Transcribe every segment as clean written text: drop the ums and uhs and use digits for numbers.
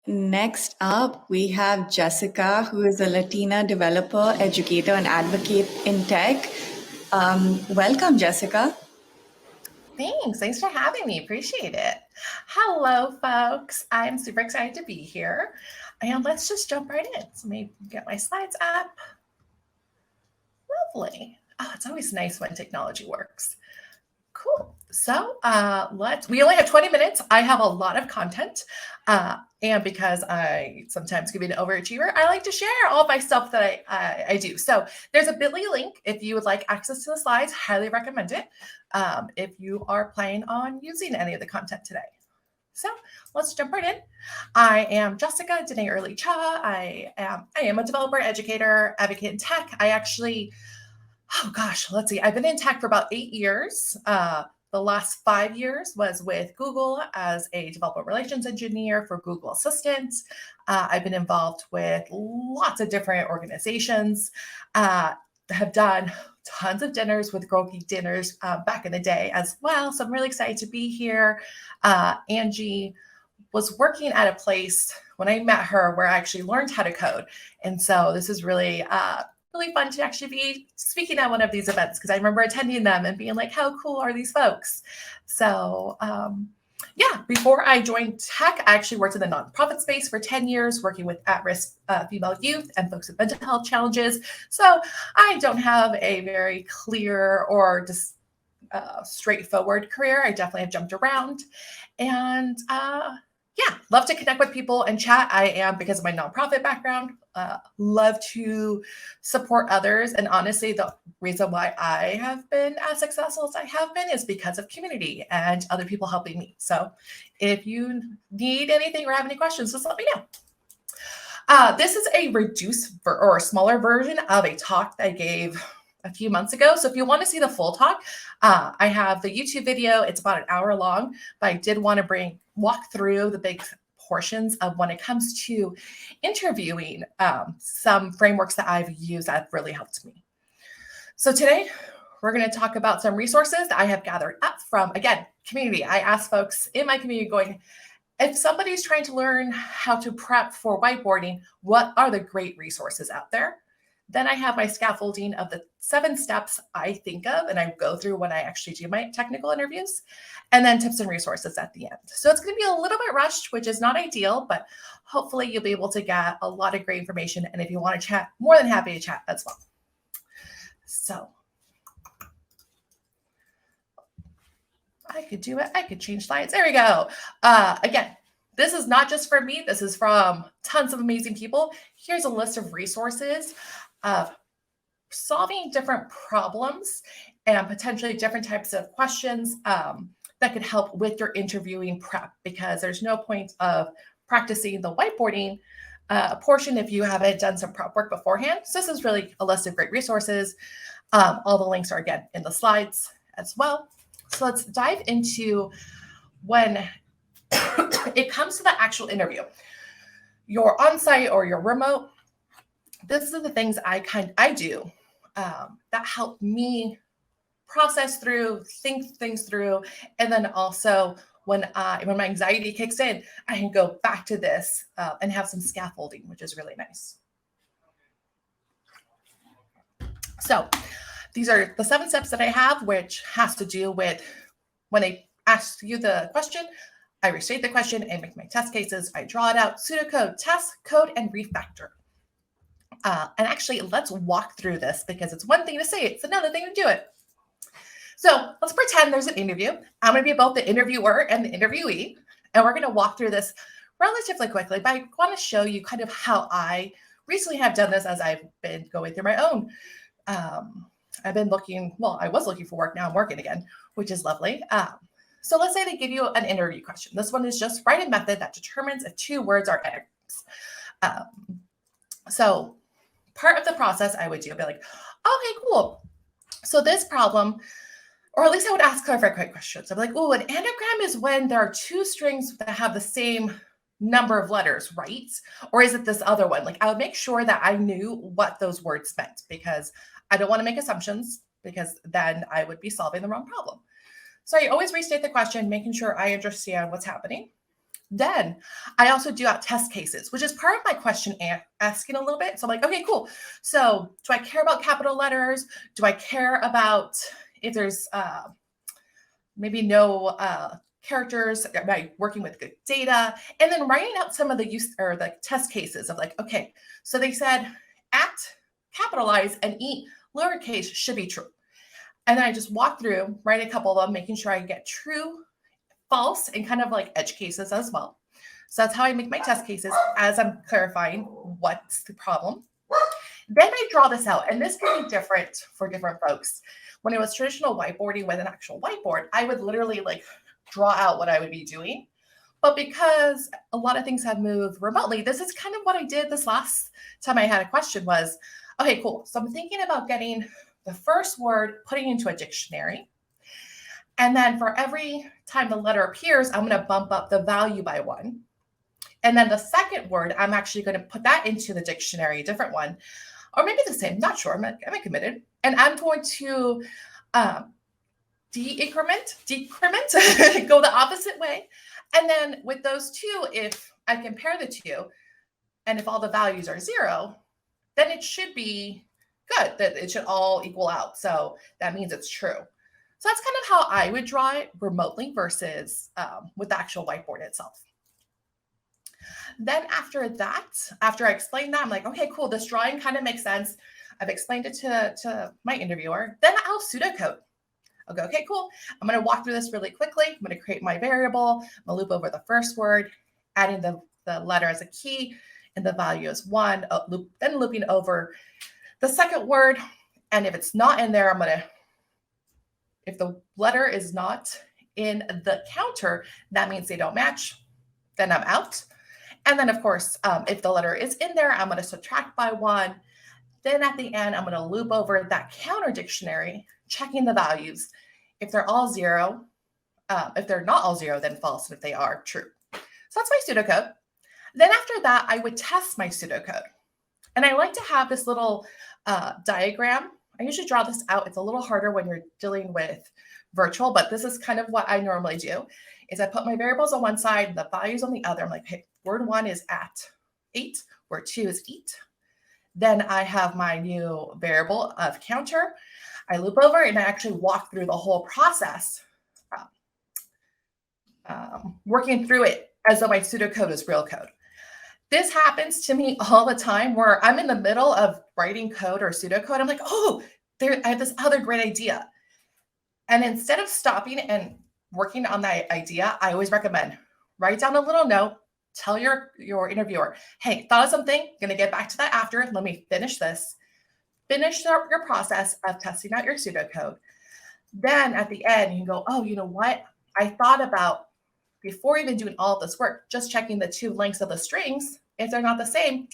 Next up, we have Jessica, who is a Latina developer, educator, and advocate in tech. Welcome, Jessica. Thanks for having me. Appreciate it. Hello, folks. I'm super excited to be here. And let's just jump right in. So maybe get my slides up. Lovely. Oh, it's always nice when technology works. Cool. So we only have 20 minutes. I have a lot of content. And because I sometimes can be an overachiever, I like to share all my stuff that I do. So there's a bit.ly link if you would like access to the slides. Highly recommend it if you are planning on using any of the content today. So let's jump right in. I am Jessica Dene Early Cha. I am a developer, educator, advocate in tech. Let's see. I've been in tech for about 8 years. The last 5 years was with Google as a developer relations engineer for Google Assistant. I've been involved with lots of different organizations. Have done tons of dinners with Girl Geek dinners back in the day as well. So I'm really excited to be here. Angie was working at a place when I met her where I actually learned how to code. And so this is really fun to actually be speaking at one of these events because I remember attending them and being like, how cool are these folks? So before I joined tech, I actually worked in the nonprofit space for 10 years, working with at-risk female youth and folks with mental health challenges. So I don't have a very clear or just straightforward career. I definitely have jumped around. And love to connect with people and chat. I am, because of my nonprofit background, love to support others. And honestly, the reason why I have been as successful as I have been is because of community and other people helping me. So if you need anything or have any questions, just let me know. This is a reduced or smaller version of a talk that I gave a few months ago. So if you want to see the full talk, I have the YouTube video. It's about an hour long, but I did want to walk through the big portions of when it comes to interviewing, some frameworks that I've used that have really helped me. So today we're going to talk about some resources that I have gathered up from, again, community. I asked folks in my community going, if somebody's trying to learn how to prep for whiteboarding, what are the great resources out there? Then I have my scaffolding of the 7 steps I think of and I go through when I actually do my technical interviews, and then tips and resources at the end. So it's going to be a little bit rushed, which is not ideal, but hopefully you'll be able to get a lot of great information. And if you want to chat, more than happy to chat as well. So I could do it. I could change slides. There we go. Again, this is not just for me. This is from tons of amazing people. Here's a list of resources of solving different problems and potentially different types of questions that could help with your interviewing prep, because there's no point of practicing the whiteboarding portion if you haven't done some prep work beforehand. So this is really a list of great resources. All the links are, again, in the slides as well. So let's dive into when it comes to the actual interview. You're on-site or you're remote. This is the things I do that help me process through, think things through, and then also when my anxiety kicks in, I can go back to this and have some scaffolding, which is really nice. So these are the 7 steps that I have, which has to do with when they ask you the question, I restate the question and make my test cases. I draw it out, pseudocode, test, code, and refactor. And actually, let's walk through this because it's one thing to say it, it's another thing to do it. So let's pretend there's an interview. I'm going to be both the interviewer and the interviewee, and we're going to walk through this relatively quickly, but I want to show you kind of how I recently have done this as I've been going through my own. I was looking for work. Now I'm working again, which is lovely. So let's say they give you an interview question. This one is just write a method that determines if 2 words are anagrams. So part of the process I would do, I'd be like, okay, cool. So this problem, or at least I would ask clarifying questions. I'd be like, oh, an anagram is when there are 2 strings that have the same number of letters, right? Or is it this other one? Like, I would make sure that I knew what those words meant, because I don't want to make assumptions, because then I would be solving the wrong problem. So I always restate the question, making sure I understand what's happening. Then I also do out test cases, which is part of my question asking a little bit. So I'm like, okay, cool. So do I care about capital letters? Do I care about if there's maybe no characters? Am I working with good data? And then writing out some of the use or the test cases of like, okay, so they said at capitalize and eat lowercase should be true. And then I just walk through, write a couple of them, making sure I get true, false, and kind of like edge cases as well. So that's how I make my test cases as I'm clarifying what's the problem. Then I draw this out, and this can be different for different folks. When it was traditional whiteboarding with an actual whiteboard, I would literally like draw out what I would be doing. But because a lot of things have moved remotely, this is kind of what I did this last time I had a question was, okay, cool. So I'm thinking about getting the first word, putting into a dictionary. And then for every time the letter appears, I'm going to bump up the value by 1. And then the second word, I'm actually going to put that into the dictionary, a different one, or maybe the same, not sure, I'm committed. And I'm going to decrement, go the opposite way. And then with those two, if I compare the two, and if all the values are 0, then it should be good, that it should all equal out. So that means it's true. So that's kind of how I would draw it remotely versus with the actual whiteboard itself. Then after that, after I explain that, I'm like, okay, cool. This drawing kind of makes sense. I've explained it to my interviewer. Then I'll pseudocode. I'll go, okay, cool. I'm going to walk through this really quickly. I'm going to create my variable. I'm going to loop over the first word, adding the letter as a key, and the value is 1, then looping over the second word. And if it's not in there, if the letter is not in the counter, that means they don't match. Then I'm out. And then, of course, if the letter is in there, I'm going to subtract by 1. Then at the end, I'm going to loop over that counter dictionary, checking the values. If they're all 0, if they're not all 0, then false. And if they are, true. So that's my pseudocode. Then after that, I would test my pseudocode. And I like to have this little diagram. I usually draw this out. It's a little harder when you're dealing with virtual, but this is kind of what I normally do, is I put my variables on one side, the values on the other. I'm like, hey, word 1 is at 8, word 2 is eat. Then I have my new variable of counter. I loop over and I actually walk through the whole process, working through it as though my pseudocode is real code. This happens to me all the time where I'm in the middle of writing code or pseudocode. I'm like, oh, I have this other great idea. And instead of stopping and working on that idea, I always recommend write down a little note, tell your interviewer, hey, thought of something, going to get back to that after. Let me finish this. Finish your process of testing out your pseudocode. Then at the end, you can go, oh, you know what? I thought about, before even doing all of this work, just checking the 2 lengths of the strings. If they're not the same,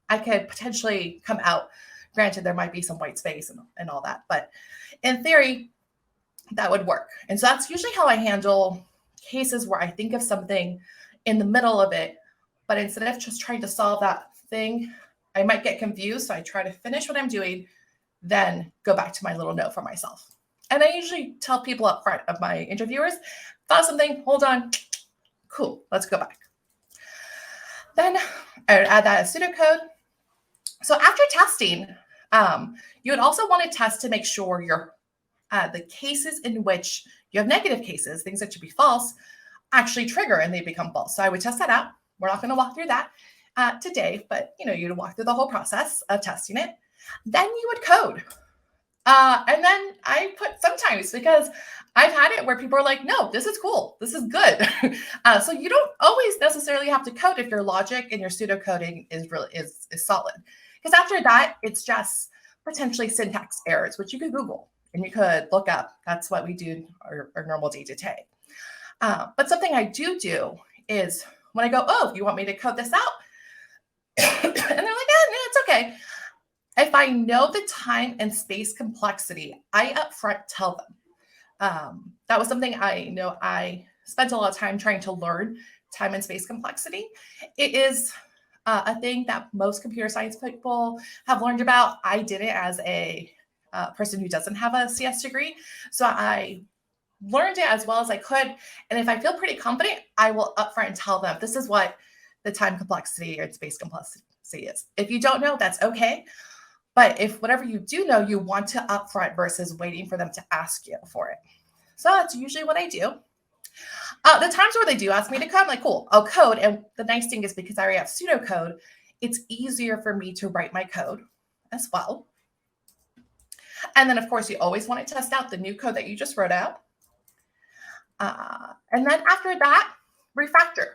I could potentially come out. Granted, there might be some white space and all that, but in theory, that would work. And so that's usually how I handle cases where I think of something in the middle of it, but instead of just trying to solve that thing, I might get confused. So I try to finish what I'm doing, then go back to my little note for myself. And I usually tell people up front of my interviewers, thought something, hold on, cool, let's go back. Then I would add that as pseudocode. So after testing, you would also want to test to make sure the cases in which you have negative cases, things that should be false, actually trigger and they become false. So I would test that out. We're not going to walk through that today, but you'd walk through the whole process of testing it. Then you would code. And then I put sometimes, because I've had it where people are like, no, this is cool. This is good. So you don't always necessarily have to code if your logic and your pseudocoding is solid. Because after that, it's just potentially syntax errors, which you could Google and you could look up. That's what we do our normal day to day. But something I do is when I go, oh, you want me to code this out? And they're like, no, it's okay. If I know the time and space complexity, I upfront tell them. That was something I spent a lot of time trying to learn, time and space complexity. It is a thing that most computer science people have learned about. I did it as a person who doesn't have a CS degree. So I learned it as well as I could. And if I feel pretty confident, I will upfront and tell them this is what the time complexity or space complexity is. If you don't know, that's okay. But if whatever you do know, you want to upfront versus waiting for them to ask you for it. So that's usually what I do. The times where they do ask me to code, I'm like, cool, I'll code. And the nice thing is because I already have pseudocode, it's easier for me to write my code as well. And then, of course, you always want to test out the new code that you just wrote out. And then after that, refactor.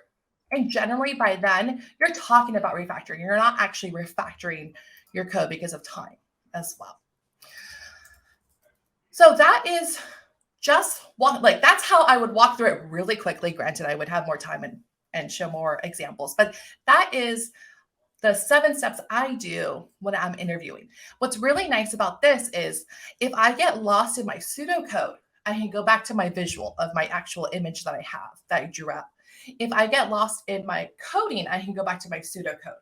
And generally by then, you're talking about refactoring. You're not actually refactoring your code because of time as well. So that is just that's how I would walk through it really quickly. Granted, I would have more time and show more examples, but that is the 7 steps I do when I'm interviewing. What's really nice about this is if I get lost in my pseudocode, I can go back to my visual of my actual image that I have, that I drew up. If I get lost in my coding, I can go back to my pseudocode.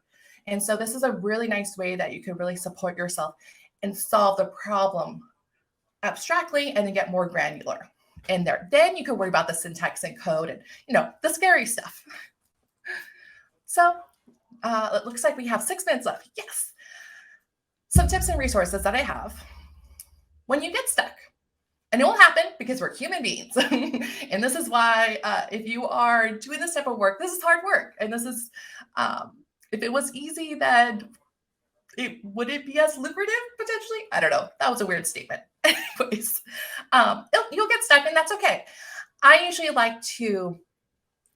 And so this is a really nice way that you can really support yourself and solve the problem abstractly and then get more granular in there. Then you can worry about the syntax and code and, the scary stuff. So it looks like we have 6 minutes left. Yes. Some tips and resources that I have. When you get stuck, and it will happen because we're human beings. And this is why if you are doing this type of work, this is hard work. And this is, if it was easy, then would it be as lucrative potentially? I don't know. That was a weird statement. Anyways, you'll get stuck and that's okay. I usually like to,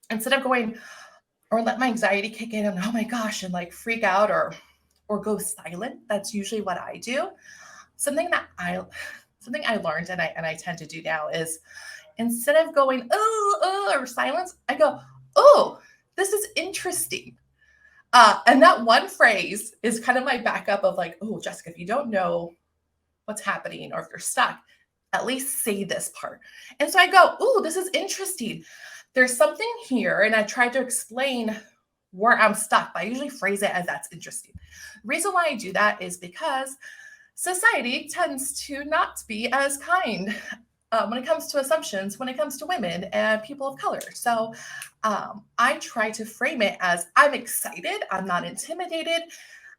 instead of going or let my anxiety kick in and oh my gosh, and like freak out or go silent, that's usually what I do. Something I learned and I tend to do now is instead of going, or silence, I go, oh, this is interesting. And that one phrase is kind of my backup of like, oh, Jessica, if you don't know what's happening or if you're stuck, at least say this part. And so I go, oh, this is interesting. There's something here. And I try to explain where I'm stuck, but I usually phrase it as that's interesting. The reason why I do that is because society tends to not be as kind when it comes to assumptions, when it comes to women and people of color. So I try to frame it as I'm excited, I'm not intimidated.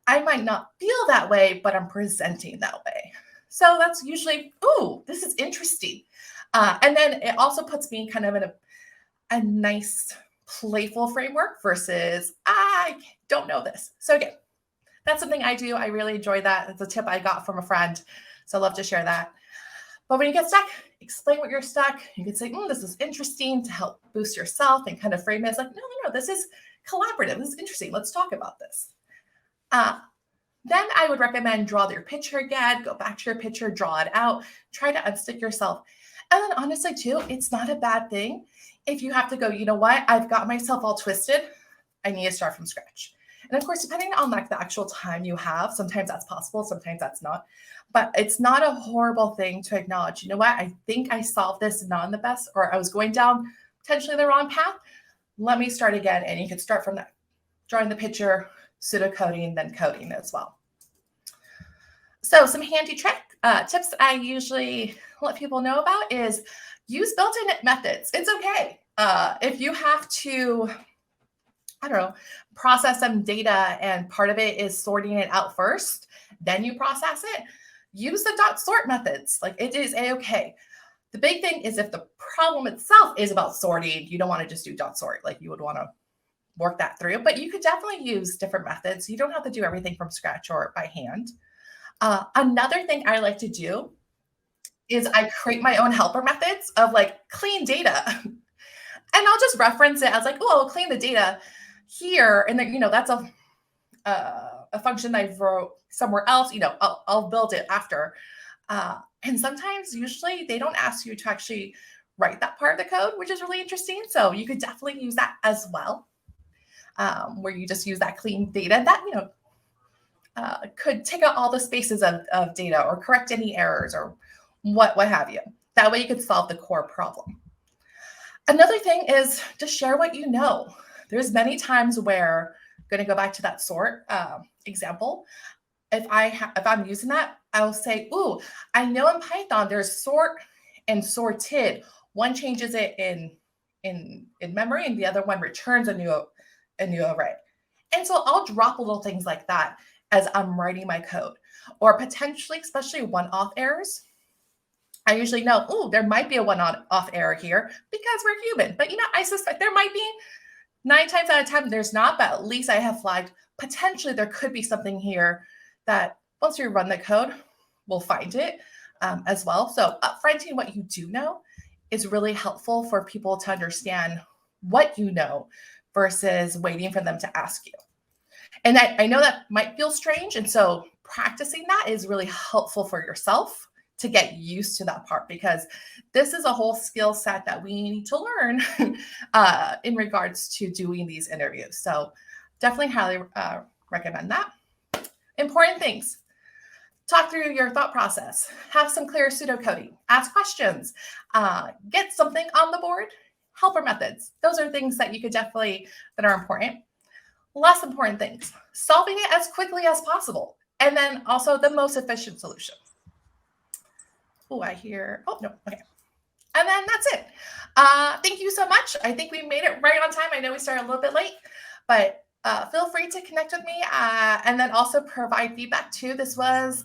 I might not feel that way, but I'm presenting that way. So that's usually, ooh, this is interesting. And then it also puts me kind of in a nice, playful framework versus I don't know this. So again, that's something I do. I really enjoy that. It's a tip I got from a friend. So I love to share that. But when you get stuck, explain what you're stuck. You can say, this is interesting to help boost yourself and kind of frame it as like, no, this is collaborative. This is interesting. Let's talk about this. Then I would recommend draw your picture again, go back to your picture, draw it out, try to unstick yourself. And then honestly too, it's not a bad thing if you have to go, you know what, I've got myself all twisted. I need to start from scratch. And of course, depending on like the actual time you have, sometimes that's possible, sometimes that's not. But it's not a horrible thing to acknowledge, you know what, I think I solved this not in the best, or I was going down potentially the wrong path. Let me start again. And you can start from that, drawing the picture, pseudocoding, then coding as well. So some handy tips that I usually let people know about is use built-in methods. It's okay. If you have to, I don't know, process some data and part of it is sorting it out first, then you process it, use the .sort methods. Like it is a-okay. The big thing is if the problem itself is about sorting, you don't want to just do .sort. Like you would want to work that through, but you could definitely use different methods. You don't have to do everything from scratch or by hand. Another thing I like to do is I create my own helper methods of like clean data. And I'll just reference it as like, oh, I'll clean the data here. And then, that's a function I wrote somewhere else, I'll build it after. And sometimes usually they don't ask you to actually write that part of the code, which is really interesting. So you could definitely use that as well, where you just use that clean data that, could take out all the spaces of data or correct any errors or what have you. That way you could solve the core problem. Another thing is just share what you know. There's many times where, I'm going to go back to that sort example. If I'm using that, I'll say, ooh, I know in Python there's sort and sorted. One changes it in memory, and the other one returns a new array. And so I'll drop little things like that as I'm writing my code, or potentially, especially one-off errors. I usually know, oh, there might be a one-off error here because we're human. But I suspect there might be. 9 times out of 10, there's not, but at least I have flagged potentially there could be something here that once we run the code, we'll find it as well. So upfronting what you do know is really helpful for people to understand what you know versus waiting for them to ask you. And I know that might feel strange. And so practicing that is really helpful for yourself to get used to that part, because this is a whole skill set that we need to learn in regards to doing these interviews. So definitely highly recommend that. Important things. Talk through your thought process. Have some clear pseudocoding. Ask questions. Get something on the board. Helper methods. Those are things that you could definitely, that are important. Less important things. Solving it as quickly as possible. And then also the most efficient solution. Oh, I hear, oh, no, okay. And then that's it. Thank you so much. I think we made it right on time. I know we started a little bit late, but feel free to connect with me and then also provide feedback too. This was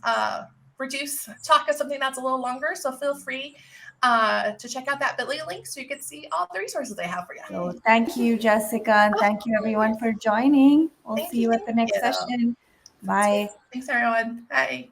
reduce talk of something that's a little longer. So feel free to check out that bit.ly link so you can see all the resources I have for you. So thank you, Jessica. And thank you everyone for joining. We'll see you at the next session. Bye. Thanks everyone. Bye.